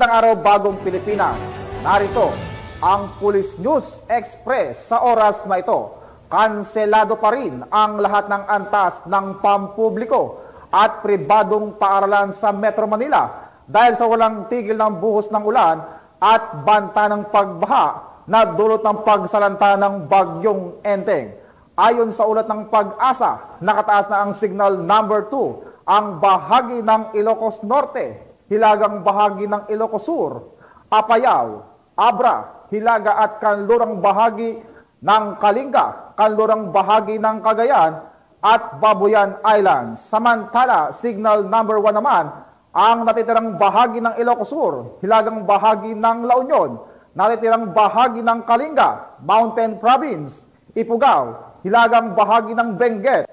Magandang araw, Bagong Pilipinas. Narito ang Police News Express sa oras na ito. Kanselado pa rin ang lahat ng antas ng pampubliko at pribadong paaralan sa Metro Manila dahil sa walang tigil ng buhos ng ulan at banta ng pagbaha na dulot ng pagsalanta ng Bagyong Enteng. Ayon sa ulat ng Pag-asa, nakataas na ang signal number 2 ang bahagi ng Ilocos Norte, hilagang bahagi ng Ilocos Sur, Apayao, Abra, hilaga at kanlurang bahagi ng Kalinga, kanlurang bahagi ng Cagayan at Babuyan Islands. Samantala, signal number 1 naman ang natitirang bahagi ng Ilocos Sur, hilagang bahagi ng La Union, natitirang bahagi ng Kalinga, Mountain Province, Ifugao, hilagang bahagi ng Benguet,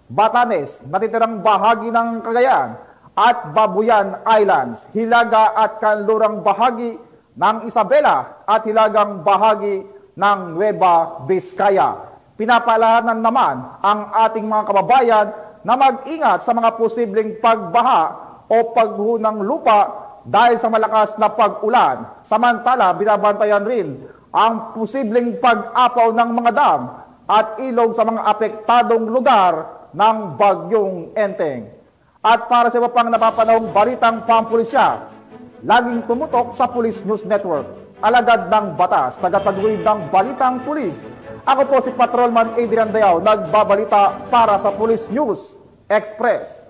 Batanes, natitirang bahagi ng Cagayan, at Babuyan Islands, hilaga at kanlurang bahagi ng Isabela at hilagang bahagi ng Nueva Vizcaya. Pinapaalalahanan naman ang ating mga kababayan na mag-ingat sa mga posibleng pagbaha o pagguho ng lupa dahil sa malakas na pag-ulan. Samantala, binabantayan rin ang posibleng pag-apaw ng mga dam at ilog sa mga apektadong lugar ng Bagyong Enteng. At para sa iba pang napapanahong balitang pampulisya, laging tumutok sa Police News Network. Alagad ng batas, tagataguyod ng balitang pulis. Ako po si Patrolman Adrian Dayao, nagbabalita para sa Police News Express.